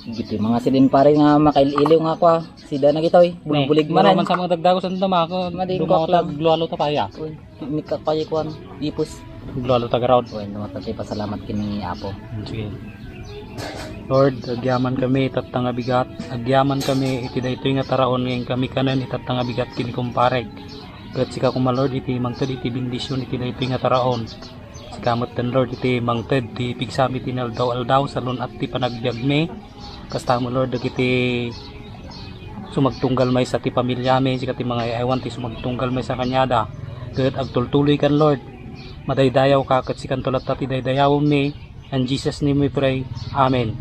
Gitu mga silin pare nga makailiw nga ako. Sida na gito bulig man. Man sa mga dagdago sa ndama ko. Madingkok lang. Glalo ta kaya. Uy, nika kay kuan ipos. Glalo ta garawd. Uy, namatay pasalamat kini Apo. Sige. Lord, agyaman kami itatang bigat. Agyaman kami iti daytoy nga taraon ngayon kami kanan itatang bigat kini kumpareg. Kat sika kuma Lord iti mangted iti bendisyon iti daytoy nga taraon. Sikamot ten Lord iti mangted ti pigsami tinaldaw-aldaw sa lun at ti panagbiag me. Kasta mo Lord dagiti sumagtunggal may sa ti pamilya me sika ti mga ewan ti sumagtunggal may sa kanyada. Kat agtultuloy kan Lord. Madaydayaw ka kat sikan tulat ti daydayaw me. In Jesus name we pray. Amen.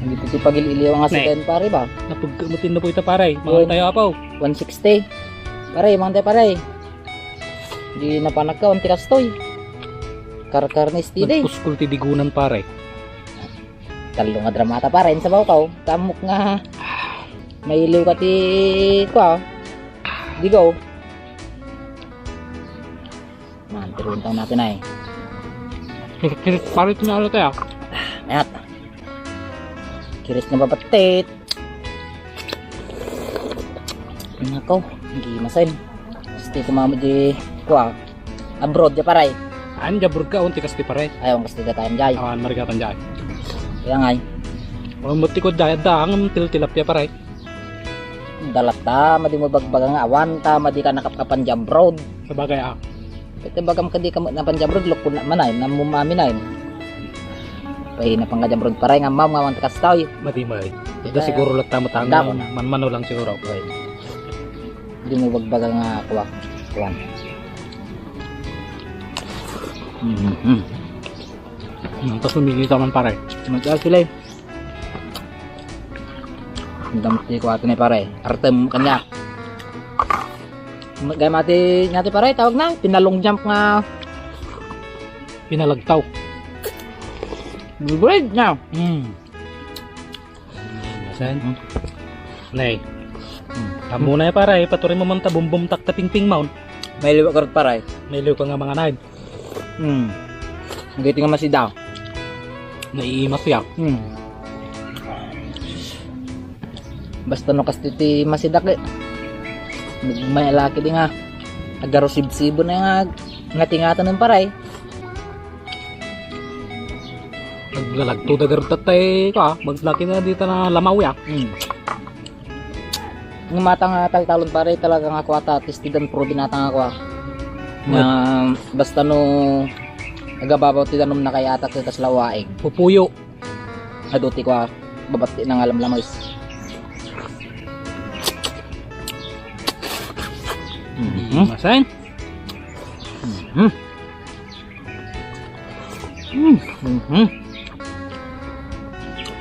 Dito ti pagiliw nga si Ken pare ba? Napagkamutin na po ito pare. Mga tayo apaw. 160. Pare, mga pare. Di napanak ka unti kastoy. Karkarnis ti day. Nagpuskul ti digunan pare. Talo nga dramata pare sa baw kaw. Kamok nga. Mailiw ka ti ko. Digaw. Man, tiruntang natin ay. Pare ito na alat tayo. Mayat. Kiris na babatit. Nako, hindi masin. Gusto kumama di kuha. Abroad ya paray. An jabur ka unti kasti pare. Ayaw gusto ka tayong jay. Awan marigatan jay. Kaya ngay. Ang muti ko jay daang tiltilapya pare. Dalat ta, madi mo bagbagang awan ta, madi ka nakapkapan jam road. Sabagay ah. Ito bagam ka di ka napan jam road, lukon na manay, namumami na yun. Pahi na pang jam road paray nga mam nga mantakas tayo. Mati may. Ito siguro lang tamo tango. Dako na. Man-mano lang siguro. Okay. Hindi mo bagbagang nga kuwak. Kuwan. Tapos lumigita man pare. Magkal sila eh. Ang damti ko ato na pare. Artem kanya. Gaya mati nyati pare, tawag na. Pinalong jump nga. Pinalagtaw. Bread na. Asan? Nay. Amo na pare, patuloy mo man ta bumbum tak ta pingping mount. May liwa karot pare. May liw ka nga mga naid. Ang giti nga masidaw. Naiimas yak. Basta no kastiti masidak eh. May laki di nga. Agarosib-sibo na nga. Ngati-ngatan ng paray. Naglalagto dagar tatay ka. Maglaki na dito na lamaw yak. Ng mata nga taltalon paray talaga nga ako ata. Tistidan pro binata nga ako. Nga basta no agababaw ti danom na kay atak sa kaslawaig. Pupuyo. Aduti ko babati ng alam lamoy. Masain?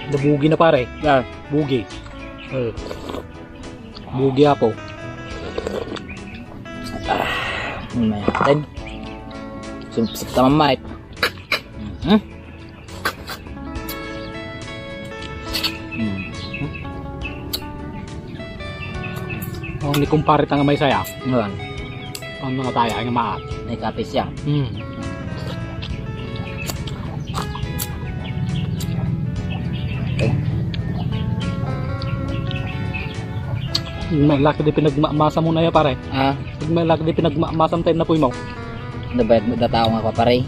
Nabugi na pare. Yeah. Bugi. Bugi apo. May atin. Sumsip ta mamay. Oh, ni kumpare tanga may saya. Ngayon, Ang mga tayo ay maat. may kapis siya. Okay. May laki di pinagmasa mo na ya pare. May laki di pinagmasam tayo na puy mo. Nabayad mo da tao nga ko pare.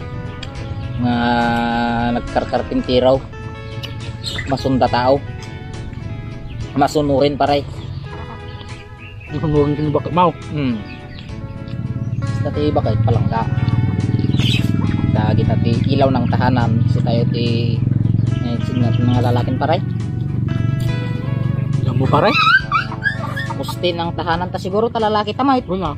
Nga nagkarkarpintiraw. Masunda tao. Masunurin pare. Yung sunurong kini bakit mo. Dati bakit palangga. Dagi tati ilaw ng tahanan si tayo ti mga lalaking pare. Ilang mo pare? Musti ng tahanan ta siguro ta lalaki tamay. Wala.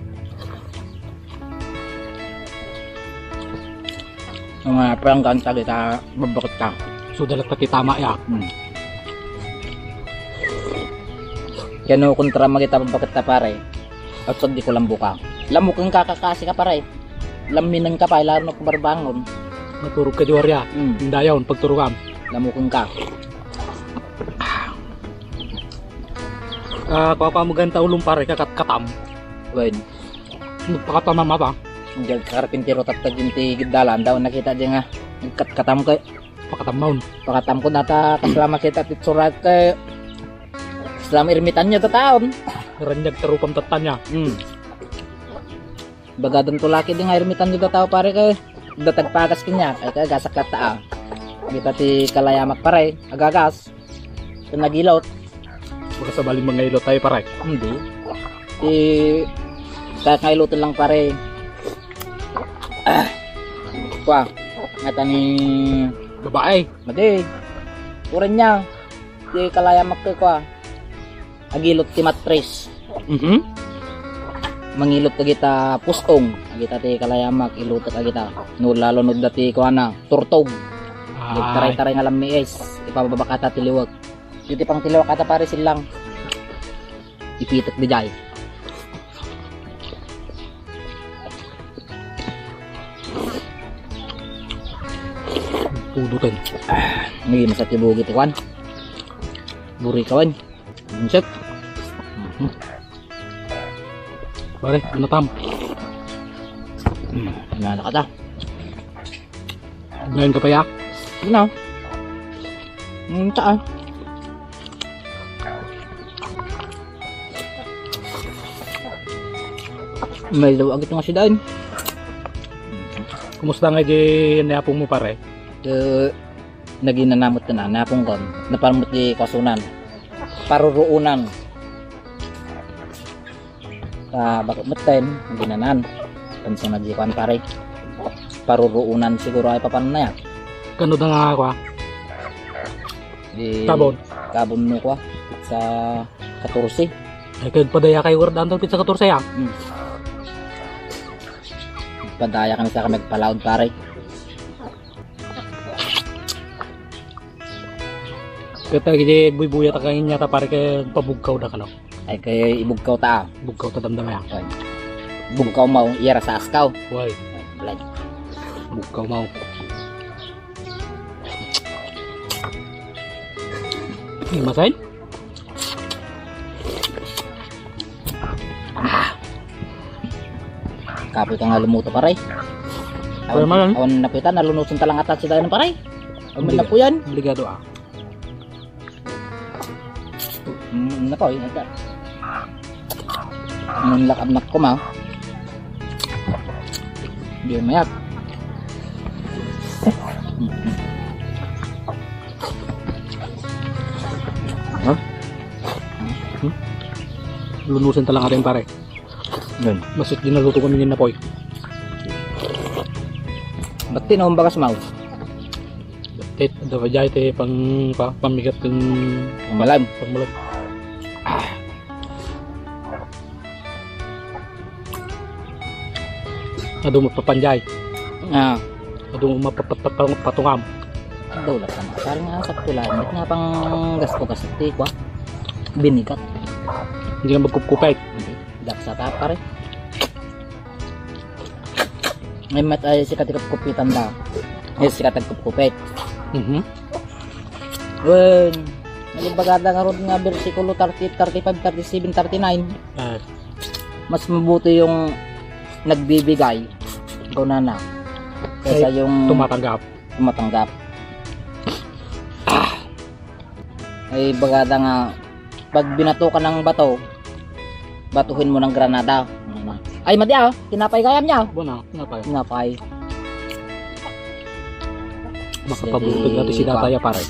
Mga pranggan ta kita babakit ka. So dalat pati tama ya. Kano kontra magita babakit ta pare. At di ko lang buka. Lamukang kakakasi ka pare. Laminan ka pa laro kung barbangon. Naturog ka diwarya. Dayaw pagturugan. Lamukang ka. Papamugan ta ulong pare katam. Wen. Nagpakatam mata. Diyan karpintero tatag yung ti gidalan daw nakita diyan nga nagkatkatam kay Pakatamon. Pakatam ko nata kaslama kita titsurat kay selama irmitan nyo taon. Ranjag tarupam tatanya. Bagadon to laki din nga irmitan nyo tao pare kay datag pagas kanya kay gasak taa. Kita ti kalayamak pare agagas. Ito nagilot. Baka sa baling mga ilo tayo pare. Hindi. Ti kakailuto lang pare. Kwa, ngata ni Babae. madi. Kuren niya. Ti kalayamak ko kwa. Agilot ti matris. Mangilot ka kita pustong. Kita ti kalayamak iluto ka kita. No lalo no dati ko ana turtog. Taray-taray nga lami is. Ipababa kata tiliwag. Dito pang tiliwag kata pare silang. Ipitok di jay. Pudutan. Ngayon sa tibugit ikwan. Buri kawan. Inset. Pare, binatam. Nana kata. Ngayon ka pa ya? Ginaw. Saan? May luwag ito nga si Daan. Kumusta nga di nayapong mo pare? Naging nanamot na napong kon. Naparamot di kasunan. Paruruunan. Bakit meten? Ginanan. Pansin na di kan pare. Paruruunan siguro ay papanan na yan. Kano na nga ako ha? Kabon. Kabon mo ko sa 14. Ay kaya padaya kayo word antal pizza 14 ya? Padaya kami sa kami palaod pare. Kaya tayo kaya buy-buya ta kayo niya ta pare kaya pabugkaw na ka no? Ay kay ibugkaw ta. Bugkaw ta damdam ya? Bugkaw mau iyara sa askaw. Why? Blay. Bugkaw mau. Masain? Kapoy ka nga lumuto paray. Pero man. Awan napitan nalunusun talang atat si tayo ng paray. Awan na po yan. Obligado ah. Nako yun ata. Nung lakad ko ma. Hindi mayak. Lunusin talang atin pare. Yun. Masit din naluto ko ninin na poy. Ba't tinawang bagas mau? Tet, dapat jay te pamigat ng Malam. pangmulat. Ado mapapanjay. Ado mapapatungam. Daulat sama. Sarang nga sa tulan. Ba't nga pang gasto kasi kwa? Binikat. Hindi ka magkupkupay. Daksa ta pare. Ngayon mat ay sikat kupitan da. Ngayon sikat kupkupet. Wen, nagbagada nga ron nga bersikulo 30, 35, 37, 39. Mas mabuti yung nagbibigay ikaw na kaysa yung tumatanggap. Ay bagada nga pag binato ka ng bato, batuhin mo ng granada. Ay madi tinapay gayam niya. Bona, Tinapay. Makapabutog natin si Dataya pare.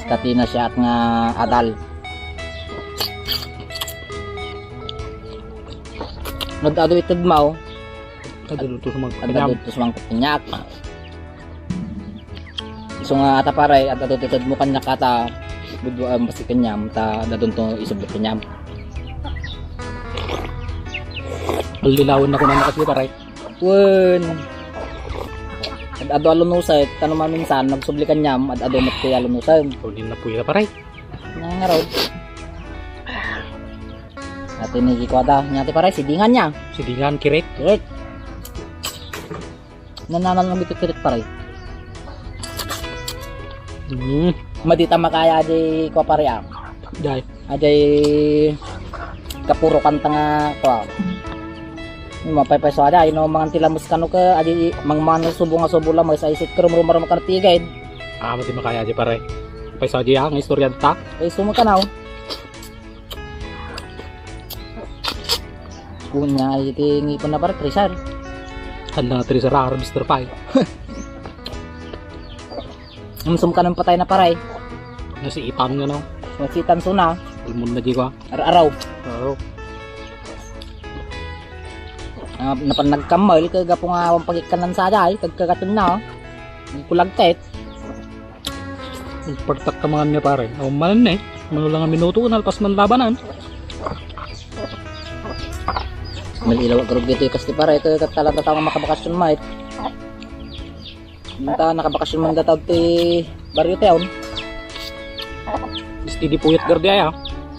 Stati na siya at nga adal. Nag-ado itod mo. Kaduluto sa mga Ado ito sa mga pinyak. So nga ata pare at ado itod mo kanyak ata budwa basi kanyam ta dadon to isubot kanyam. Lilawin na ko na nakasli pare. Wen. Ado alunusay tanuman minsan nagsubli kanyam at ado mat kay alunusay. Kunin na po yun pare. Nangarod. Ate ni Kikwada, nyati pare sidingan niya. Sidingan kirit. Correct. Nananal ng bitukirit pare. Madita makaya di ko pare ah. Dai. Ajay kapuro kanta nga ko. Mapaypay so ada ino mga tilamos kano ka adi mang subo nga subo lang sa isit krum rumar makartigay. Mati makaya aja pare. Paisa aja ang istorya ta. Ay, sumakanaw. Kunya, iti ngipon na pare, Trisar. Handa nga Trisar Mr. Pai. Sumka ng patay na paray. Nasi itam nga no. Masitan suna. Ulmon na di ko. Araw. Oo. Napan nagkamal kag apo nga ang pagikanan sa day kag kagaton na. Kulagtet. Pertak tamangan niya pare. Manan eh. Manulang ang minuto nalpas man labanan. Malilaw ang grupo dito kasi pare ito talata tao nga makabakasyon mait. Munta nakabakasyon man dataw ti Barrio Town. Steady puyat gardiya ya.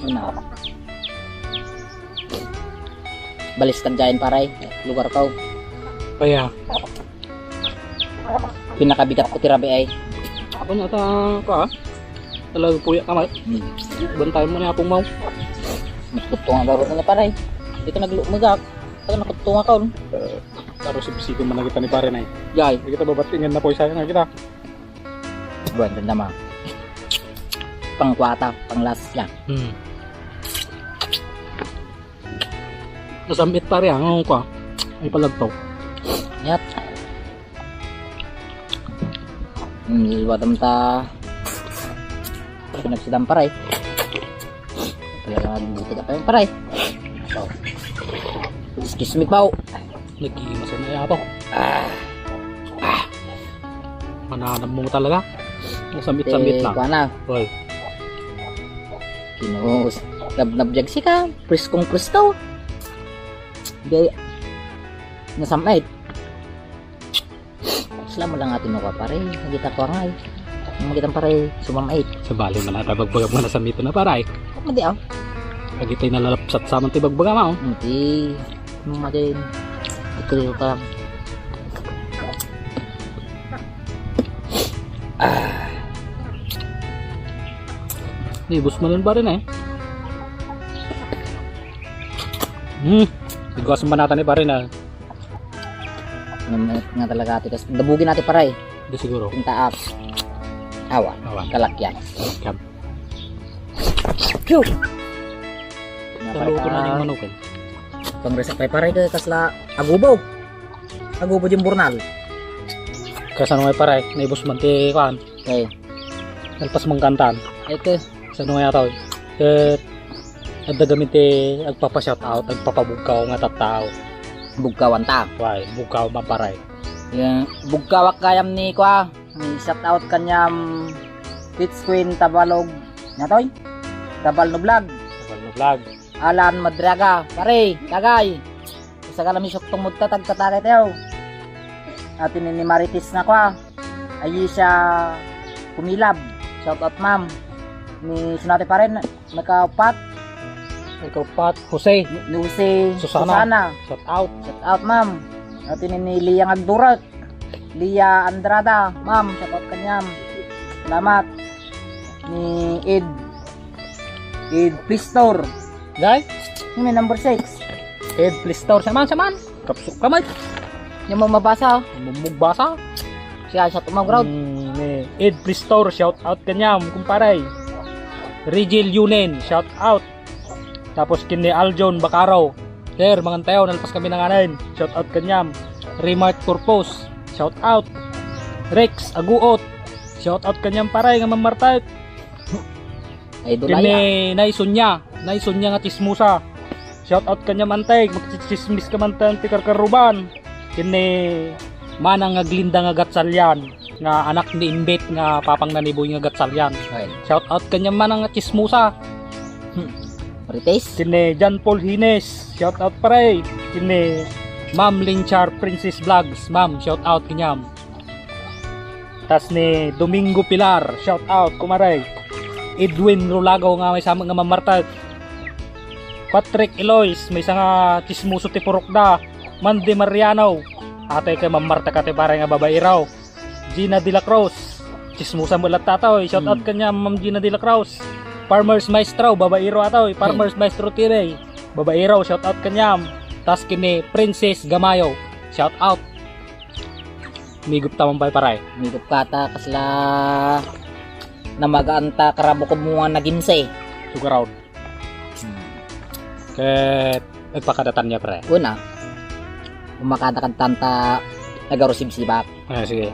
Ano? Balis ka dyan pare. Lugar ko. Kaya. Pinakabigat ko tirabi ay. Ako na ta ka. Talaga puyat ka mait. Bantay mo na akong mau. Nagtutong ang garo na pare. Dito naglumagak. Taga nakutong ako. Taro si bisito man kita ni pare na eh. Yay. Hindi kita babatingan na po isa nga kita. Buwan rin naman. Pangkwata, panglas yan. Nasambit pare ang ko. Ay palagtaw. Yat. Ilwadam ta. Pinagsidang paray. Talaga nagbuti ka pa yung paray. So. Excuse me po. Nag-iimasan na yapaw. Mananam mo talaga. Sambit-sambit lang. Kuha na. Hoy. Kinuus. Nabnabjag si ka. Priskong prisko. Hindi. Nasamait. Sila mo lang atin ako pare. Nagita ko nga eh. Magitan pare. Sumamait. Sa bali man ata bagbaga mo na sa mito na paray. Madi ah. Agitay na lalapsat sa man ti bagbaga mo. Mati. Madi. Ito ka. Ibus man pa rin eh. Tigwas man natin eh pa rin ah. Nga talaga ati. Kasi dabugin natin paray. Hindi siguro. Pinta up. Awa. Awan. Kalakyan. Kam. Pew! Taluto na yung manukan. Pangresak paray ka kasla agubo. Agubo yung burnal. Kasano ngay paray. Naibus man ti kuan. Okay. Nalpas mong kantan. Ito. Sa nga yata at gamit agpapa-shout out, agpapabugkaw nga tattao. Bugkawan ta. Why, bugkaw maparay. Yung bugkawak kayam ni kwa. Shout out kanyam Pitch Queen Tabalog. Natoy? Tabal no vlog. Tabal no vlog. Alan Madraga. Pare, tagay. Isa ka lami syok tungod ta tagkatakay tayo. Atin ni Maritis na kwa. Ayi siya kumilab. Shout out ma'am. Ni sunate pa rin nakaupat. Ikaw Pat, Jose. Ni Jose Susana. Shout out. Shout out ma'am. Atin ni Lia Ngagdurat. Lia Andrada. Ma'am, shout out kanyam. Salamat. Ni Ed Plistor. Guys, May number 6. Ed Plistor. Saman. Kapsuk kamay. Yung mo mabasa. Mumugbasa. Siya sa tumawag Ed Plistor. Shout out kanyam. Kumparay. Rigel Yunen. Shout out. Tapos kini Aljon Bacaro. Sir, mga tayo. Nalpas kami ng anin. Shout out kanyam. Remark Purpose. Shout out. Rex Aguot. Shout out kanyam paray nga mamartay. Ay Kini dulaya. Nay Sunya nga Chismusa. Shout out kanyam antay. Magchismis ka man tayo tikarkaruban. Kini Manang nga Glinda nga Gatsalyan. Nga anak ni Imbet nga papang naniboy nga Gatsalyan. Okay. Shout out kanyam Manang nga Chismusa. Marites. Kini John Paul Hines. Shout out paray. Kini Ma'am Linchar Princess Vlogs. Ma'am, shout out kanyam. Tas ni Domingo Pilar. Shout out kumaray. Edwin Rulago nga may sama nga mamartag. Patrick Elois, may isa nga Chismuso ti Purokda. Mandy Mariano. Atay kay mamarta ka ti pare nga babae raw. Gina De La Cruz. Chismusa mo lahat tatoy. Shout out kanya Ma'am Gina De La Cruz. Farmers Maestro, babae raw atoy. Farmers Maestro Tirey. Babae raw, shout out kanya. Tas kini Princess Gamayo. Shout out. migup tamang pay paray. Migup kata kasla na mag-anta karabo ko mga naginse. Sugar out. Ket nagpakadatan niya pare. Una, umakata kan tanta nagarusib sibak. Sige.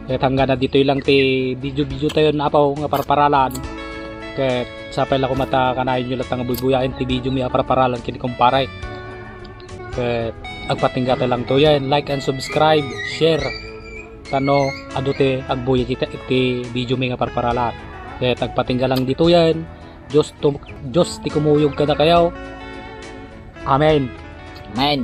Ket hanggang na dito lang ti video tayo na apaw nga parparalan. Ket sapay lang kumata kanayon nyo lang nga bubuyain ti video mi parparalan kini kumparay. Ket agpatingga lang to yan. Like and subscribe, share. Kano adote agbuya kita iti video mi nga parparalan. Ket agpatingga lang dito yan. Diyos ti kumuyog ka na kayaw. Amen. Amen.